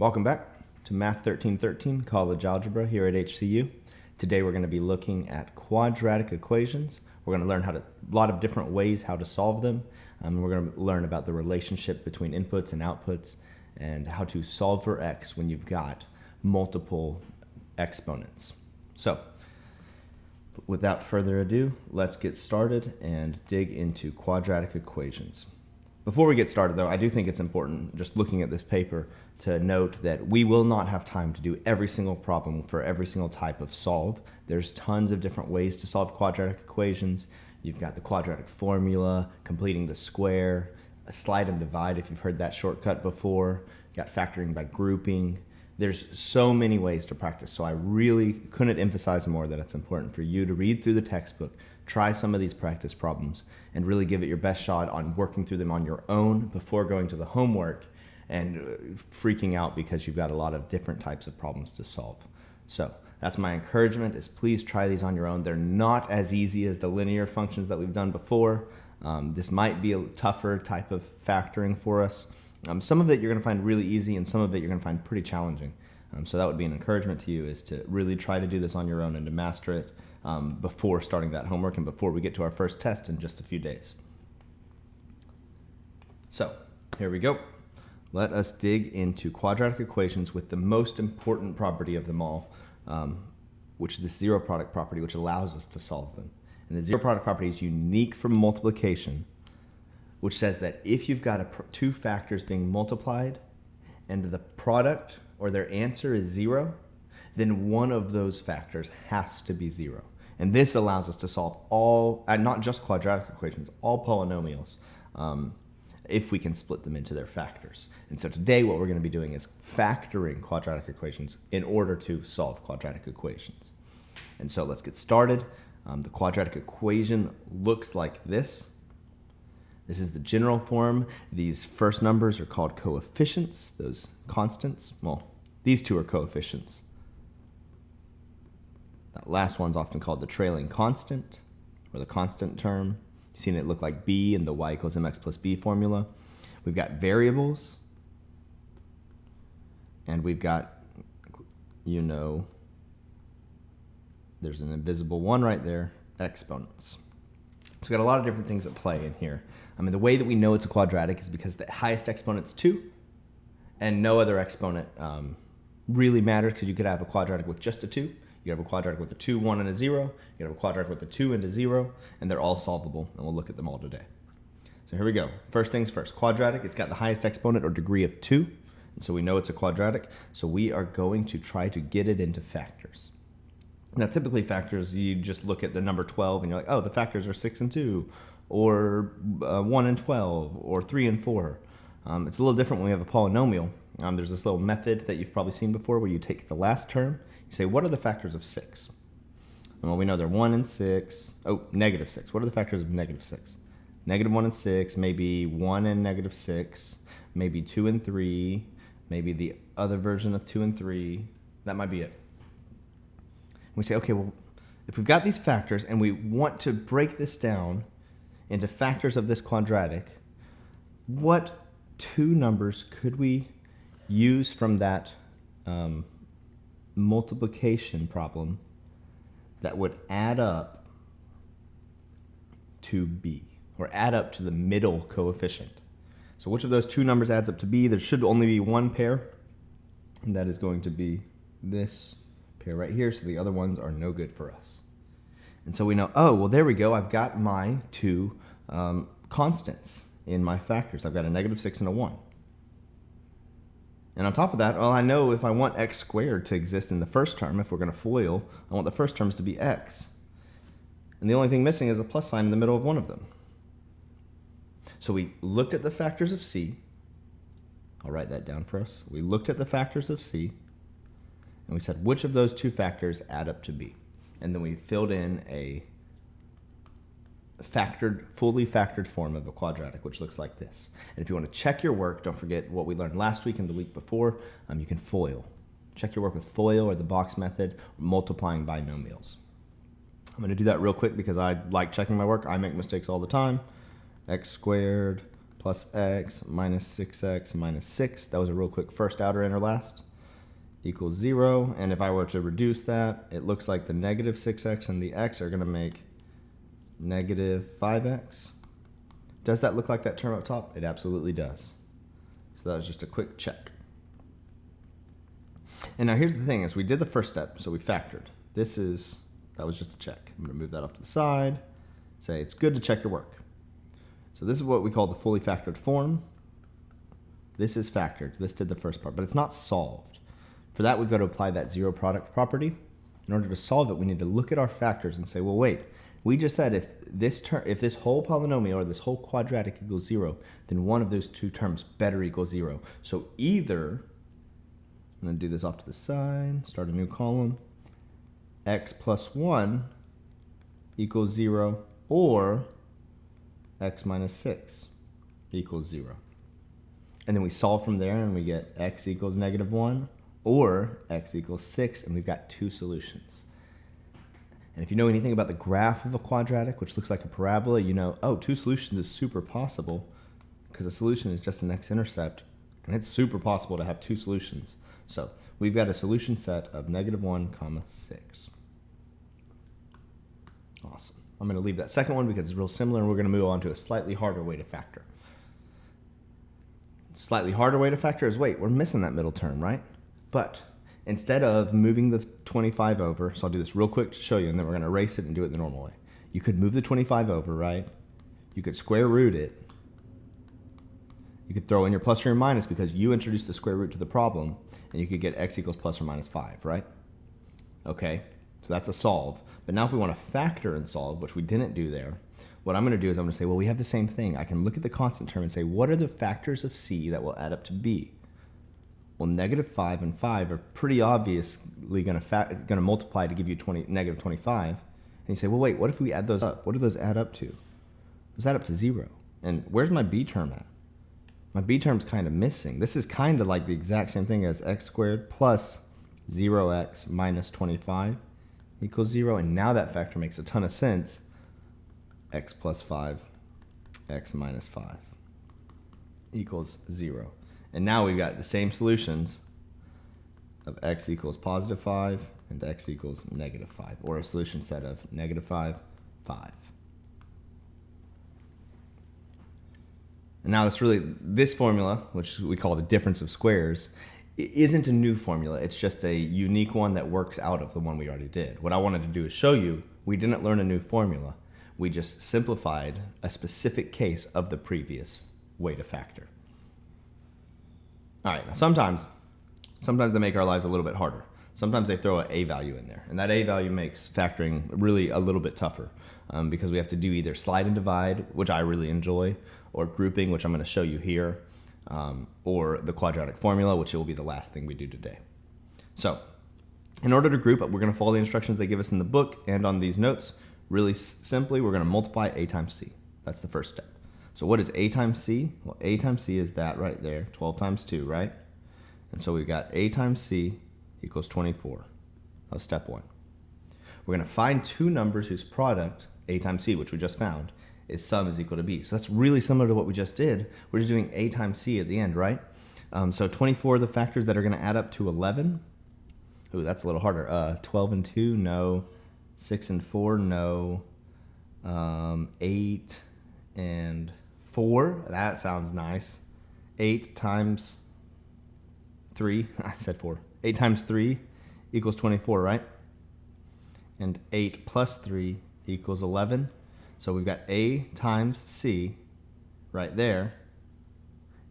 Welcome back to Math 1313 College Algebra here at HCU. Today we're going to be looking at quadratic equations. We're going to learn a lot of different ways how to solve them. We're going to learn about the relationship between inputs and outputs and how to solve for x when you've got multiple exponents. So, without further ado, let's get started and dig into quadratic equations. Before we get started, though, I do think it's important, just looking at this paper, to note that we will not have time to do every single problem for every single type of solve. There's tons of different ways to solve quadratic equations. You've got the quadratic formula, completing the square, a slide and divide if you've heard that shortcut before. You've got factoring by grouping. There's so many ways to practice, so I really couldn't emphasize more that it's important for you to read through the textbook, try some of these practice problems, and really give it your best shot on working through them on your own before going to the homework and freaking out because you've got a lot of different types of problems to solve. So that's my encouragement, is please try these on your own. They're not as easy as the linear functions that we've done before. This might be a tougher type of factoring for us. Some of it you're going to find really easy, and some of it you're going to find pretty challenging. So that would be an encouragement to you, is to really try to do this on your own and to master it before starting that homework and before we get to our first test in just a few days. So here we go. Let us dig into quadratic equations with the most important property of them all, which is the zero product property, which allows us to solve them. And the zero product property is unique from multiplication, which says that if you've got two factors being multiplied and the product or their answer is zero, then one of those factors has to be zero. And this allows us to solve all, not just quadratic equations, all polynomials, if we can split them into their factors. And so today what we're going to be doing is factoring quadratic equations in order to solve quadratic equations. And so let's get started. The quadratic equation looks like this. This is the general form. These first numbers are called coefficients, those constants. Well, these two are coefficients. That last one's often called the trailing constant, or the constant term. You've seen it look like b in the y equals mx plus b formula. We've got variables, and we've got, there's an invisible one right there, exponents. So we've got a lot of different things at play in here. The way that we know it's a quadratic is because the highest exponent's 2, and no other exponent really matters, because you could have a quadratic with just a 2. You could have a quadratic with a 2, 1, and a 0. You could have a quadratic with a 2 and a 0, and they're all solvable, and we'll look at them all today. So here we go. First things first. Quadratic, it's got the highest exponent or degree of 2, and so we know it's a quadratic, so we are going to try to get it into factors. Now, typically factors, you just look at the number 12, and you're like, oh, the factors are 6 and 2, or 1 and 12, or 3 and 4. It's a little different when we have a polynomial. There's this little method that you've probably seen before where you take the last term, you say, what are the factors of 6? Well, we know they're 1 and 6. Oh, negative 6. What are the factors of negative 6? Negative 1 and 6, maybe 1 and negative 6, maybe 2 and 3, maybe the other version of 2 and 3. That might be it. We say, okay, well, if we've got these factors and we want to break this down into factors of this quadratic, what two numbers could we use from that multiplication problem that would add up to b, or add up to the middle coefficient? So which of those two numbers adds up to b? There should only be one pair, and that is going to be this pair right here, so the other ones are no good for us. And so we know, oh, well, there we go. I've got my two constants in my factors. I've got a negative 6 and a 1. And on top of that, well, I know if I want x squared to exist in the first term, if we're going to FOIL, I want the first terms to be x. And the only thing missing is a plus sign in the middle of one of them. So we looked at the factors of c. I'll write that down for us. We looked at the factors of c, and we said, which of those two factors add up to b? And then we filled in a fully factored form of a quadratic, which looks like this. And if you want to check your work, don't forget what we learned last week and the week before. You can FOIL. Check your work with FOIL or the box method, multiplying binomials. I'm going to do that real quick because I like checking my work. I make mistakes all the time. X squared plus x minus 6x minus 6. That was a real quick first, outer, inner, last. Equals 0. And if I were to reduce that, it looks like the negative 6x and the x are going to make negative 5x. Does that look like that term up top? It absolutely does. So that was just a quick check. And now here's the thing, is we did the first step, so we factored. That was just a check. I'm going to move that off to the side, say it's good to check your work. So this is what we call the fully factored form. This is factored. This did the first part, but it's not solved. For that, we've got to apply that zero product property. In order to solve it, we need to look at our factors and say, well, wait, we just said if this whole polynomial or this whole quadratic equals 0, then one of those two terms better equal 0. So either, I'm going to do this off to the side, start a new column, x plus 1 equals 0, or x minus 6 equals 0. And then we solve from there and we get x equals negative 1 or x equals 6, and we've got two solutions. And if you know anything about the graph of a quadratic, which looks like a parabola, you know, oh, two solutions is super possible because a solution is just an x-intercept, and it's super possible to have two solutions. So we've got a solution set of negative 1, 6. Awesome. I'm going to leave that second one because it's real similar, and we're going to move on to a slightly harder way to factor. Slightly harder way to factor is, wait, we're missing that middle term, right? But instead of moving the 25 over, so I'll do this real quick to show you, and then we're going to erase it and do it the normal way. You could move the 25 over, right? You could square root it. You could throw in your plus or your minus because you introduced the square root to the problem, and you could get x equals plus or minus 5, right? Okay, so that's a solve. But now if we want to factor and solve, which we didn't do there, what I'm going to do is I'm going to say, well, we have the same thing. I can look at the constant term and say, what are the factors of c that will add up to b? Well, negative 5 and 5 are pretty obviously going to multiply to give you negative 25. And you say, well, wait, what if we add those up? What do those add up to? Those add up to 0. And where's my b term at? My b term's kind of missing. This is kind of like the exact same thing as x squared plus 0x minus 25 equals 0. And now that factor makes a ton of sense. X plus 5, x minus 5 equals 0. And now we've got the same solutions of x equals positive 5 and x equals negative 5, or a solution set of negative 5, 5. And now this formula, which we call the difference of squares, isn't a new formula. It's just a unique one that works out of the one we already did. What I wanted to do is show you we didn't learn a new formula. We just simplified a specific case of the previous way to factor. All right, now sometimes they make our lives a little bit harder. Sometimes they throw an a value in there, and that a value makes factoring really a little bit tougher because we have to do either slide and divide, which I really enjoy, or grouping, which I'm going to show you here, or the quadratic formula, which will be the last thing we do today. So in order to group, we're going to follow the instructions they give us in the book and on these notes. Really simply, we're going to multiply a times c. That's the first step. So what is a times c? Well, a times c is that right there, 12 times 2, right? And so we've got a times c equals 24. That was step 1. We're going to find two numbers whose product, a times c, which we just found, is sum is equal to b. So that's really similar to what we just did. We're just doing a times c at the end, right? So 24 are the factors that are going to add up to 11. Ooh, that's a little harder. 12 and 2, no. 6 and 4, no. 8 and 4, that sounds nice. 8 times 3, I said 4. 8 times 3 equals 24, right? And 8 plus 3 equals 11. So we've got a times c right there.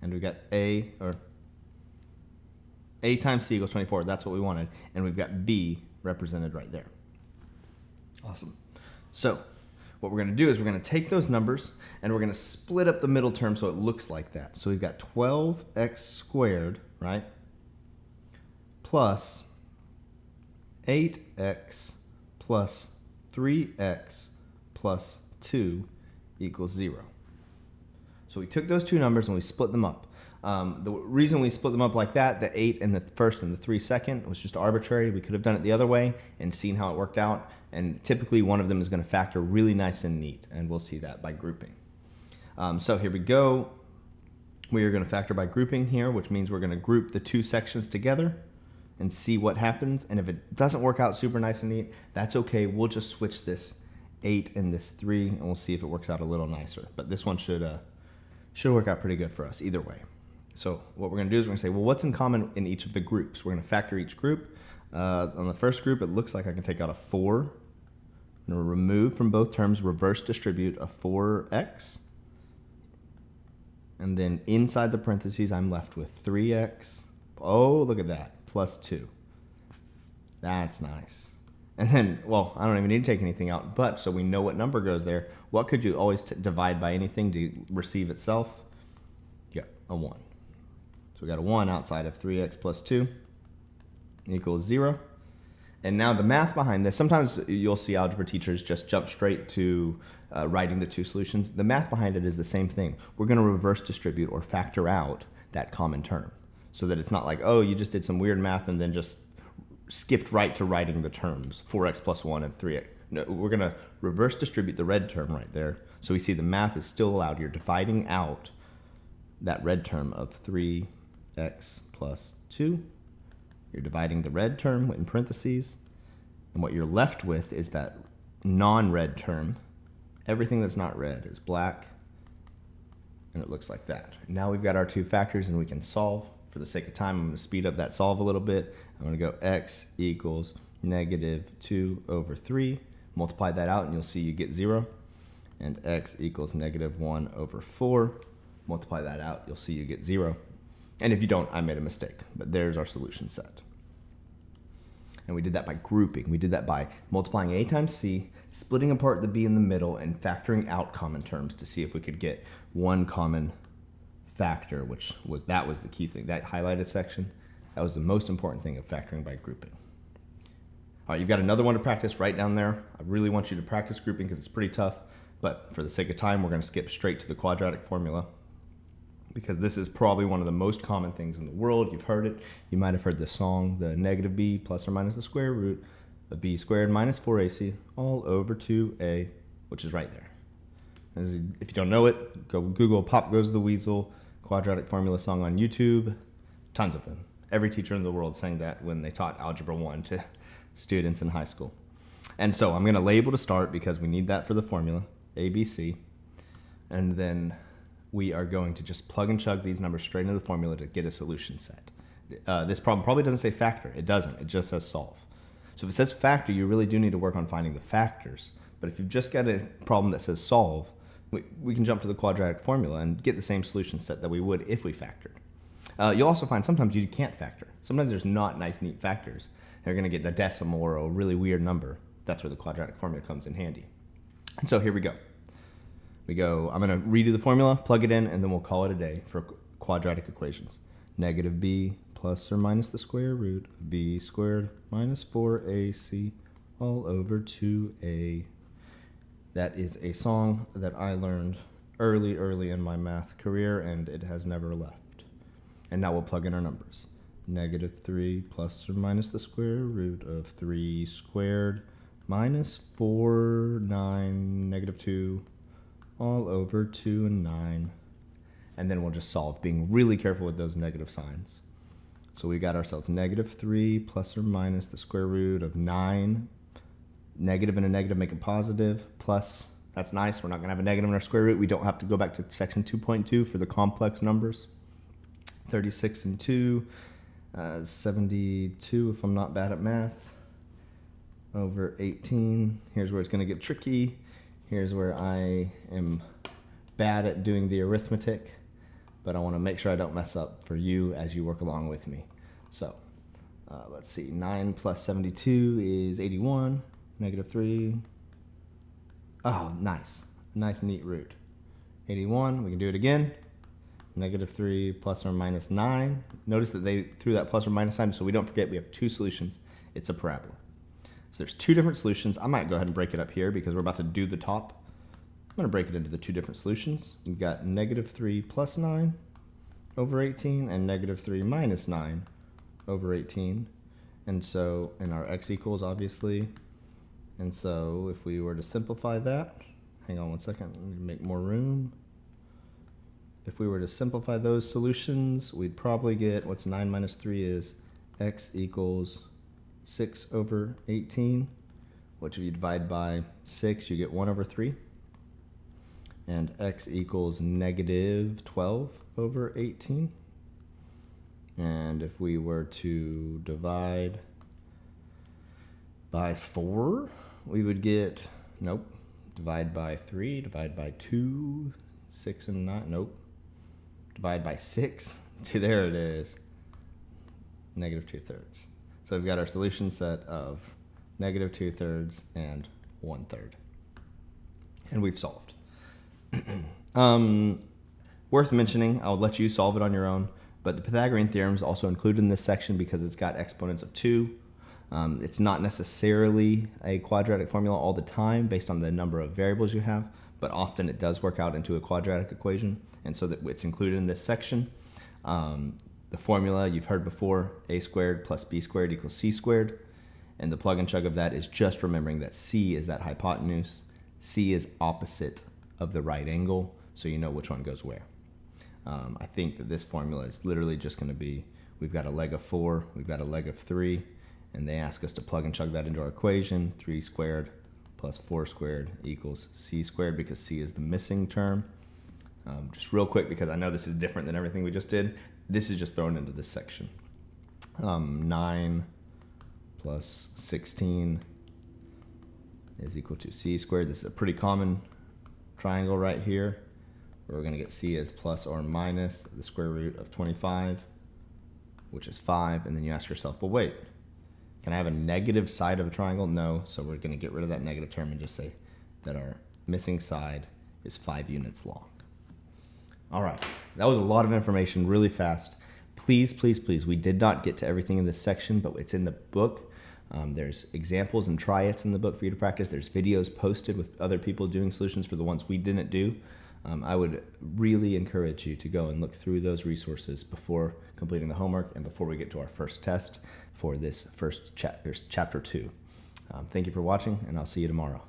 And we've got a times c equals 24. That's what we wanted. And we've got b represented right there. Awesome. So what we're going to do is we're going to take those numbers and we're going to split up the middle term so it looks like that. So we've got 12x squared, right, plus 8x plus 3x plus 2 equals 0. So we took those two numbers and we split them up. The reason we split them up like that, the 8 in the first and the 3 second, was just arbitrary. We could have done it the other way and seen how it worked out. And typically one of them is going to factor really nice and neat, and we'll see that by grouping. So here we go. We are going to factor by grouping here, which means we're going to group the two sections together and see what happens. And if it doesn't work out super nice and neat, that's okay. We'll just switch this 8 and this 3, and we'll see if it works out a little nicer. But this one should work out pretty good for us either way. So what we're going to do is we're going to say, well, what's in common in each of the groups? We're going to factor each group. On the first group, it looks like I can take out a 4. I'm going to remove from both terms, reverse distribute a 4x. And then inside the parentheses, I'm left with 3x. Oh, look at that, plus 2. That's nice. And then, well, I don't even need to take anything out, but so we know what number goes there. What could you always divide by anything to receive itself? Yeah, a 1. So we got a 1 outside of 3x plus 2 equals 0. And now the math behind this, sometimes you'll see algebra teachers just jump straight to writing the two solutions. The math behind it is the same thing. We're going to reverse distribute or factor out that common term so that it's not like, oh, you just did some weird math and then just skipped right to writing the terms, 4x plus 1 and 3x. No, we're going to reverse distribute the red term right there. So we see the math is still allowed. You're dividing out that red term of 3x plus 2. You're dividing the red term in parentheses, and what you're left with is that non-red term. Everything that's not red is black, and it looks like that. Now we've got our two factors, and we can solve. For the sake of time, I'm going to speed up that solve a little bit. I'm going to go x equals negative 2 over 3. Multiply that out, and you'll see you get 0. And x equals negative 1 over 4. Multiply that out, you'll see you get 0. And if you don't, I made a mistake, but there's our solution set. And we did that by grouping. We did that by multiplying a times c, splitting apart the b in the middle, and factoring out common terms to see if we could get one common factor, which was the key thing. That highlighted section, that was the most important thing of factoring by grouping. All right, you've got another one to practice right down there. I really want you to practice grouping because it's pretty tough, but for the sake of time, we're going to skip straight to the quadratic formula, because this is probably one of the most common things in the world. You've heard it. You might have heard the song, the negative b plus or minus the square root of b squared minus 4ac all over 2a, which is right there. If you don't know it, go Google Pop Goes the Weasel quadratic formula song on YouTube. Tons of them. Every teacher in the world sang that when they taught Algebra 1 to students in high school. And so I'm going to label to start because we need that for the formula, ABC. And then we are going to just plug and chug these numbers straight into the formula to get a solution set. This problem probably doesn't say factor. It doesn't. It just says solve. So if it says factor, you really do need to work on finding the factors. But if you've just got a problem that says solve, we can jump to the quadratic formula and get the same solution set that we would if we factored. You'll also find sometimes you can't factor. Sometimes there's not nice, neat factors. They're going to get a decimal or a really weird number. That's where the quadratic formula comes in handy. And so here we go. I'm going to redo the formula, plug it in, and then we'll call it a day for quadratic equations. Negative b plus or minus the square root of b squared minus 4ac all over 2a. That is a song that I learned early in my math career, and it has never left. And now we'll plug in our numbers. Negative 3 plus or minus the square root of 3 squared minus 4, 9, negative 2, all over 2 and 9. And then we'll just solve, being really careful with those negative signs. So we got ourselves negative 3 plus or minus the square root of 9. Negative and a negative make it positive. Plus, that's nice. We're not going to have a negative in our square root. We don't have to go back to section 2.2 for the complex numbers. 36 and 2, 72 if I'm not bad at math, over 18. Here's where it's going to get tricky. Here's where I am bad at doing the arithmetic, but I want to make sure I don't mess up for you as you work along with me. So let's see, 9 plus 72 is 81, negative 3. Oh, nice. Nice, neat root. 81, we can do it again. Negative 3 plus or minus 9. Notice that they threw that plus or minus sign, so we don't forget we have two solutions. It's a parabola. So there's two different solutions. I might go ahead and break it up here because we're about to do the top. I'm going to break it into the two different solutions. We've got negative 3 plus 9 over 18 and negative 3 minus 9 over 18. And so, and our x equals, obviously. And so if we were to simplify that, hang on one second, let me make more room. if we were to simplify those solutions, we'd probably get what's 9 minus 3 is x equals 6 over 18, which if you divide by 6, you get 1 over 3. And x equals negative 12 over 18. And if we were to divide by 4, we would get, nope, divide by 3, divide by 2, 6 and 9, nope. Divide by 6, there it is, negative 2/3. So we've got our solution set of negative 2/3 and 1/3. And we've solved. Worth mentioning, I'll let you solve it on your own, but the Pythagorean theorem is also included in this section because it's got exponents of 2. It's not necessarily a quadratic formula all the time based on the number of variables you have, but often it does work out into a quadratic equation, and so that it's included in this section. The formula you've heard before, a squared plus b squared equals c squared, and the plug and chug of that is just remembering that c is that hypotenuse, c is opposite of the right angle, so you know which one goes where. I think that this formula is literally just going to be, we've got a leg of 4, we've got a leg of 3, and they ask us to plug and chug that into our equation. 3 squared plus 4 squared equals c squared, because c is the missing term. Just real quick, because I know this is different than everything we just did, this is just thrown into this section. 9 plus 16 is equal to c squared. This is a pretty common triangle right here, where we're going to get c as plus or minus the square root of 25, which is 5, and then you ask yourself, well, wait, can I have a negative side of a triangle? No, so we're going to get rid of that negative term and just say that our missing side is 5 units long. All right, that was a lot of information really fast. Please, please, please, we did not get to everything in this section, but it's in the book. There's examples and try-its in the book for you to practice. There's videos posted with other people doing solutions for the ones we didn't do. I would really encourage you to go and look through those resources before completing the homework and before we get to our first test for this first chapter 2. Thank you for watching, and I'll see you tomorrow.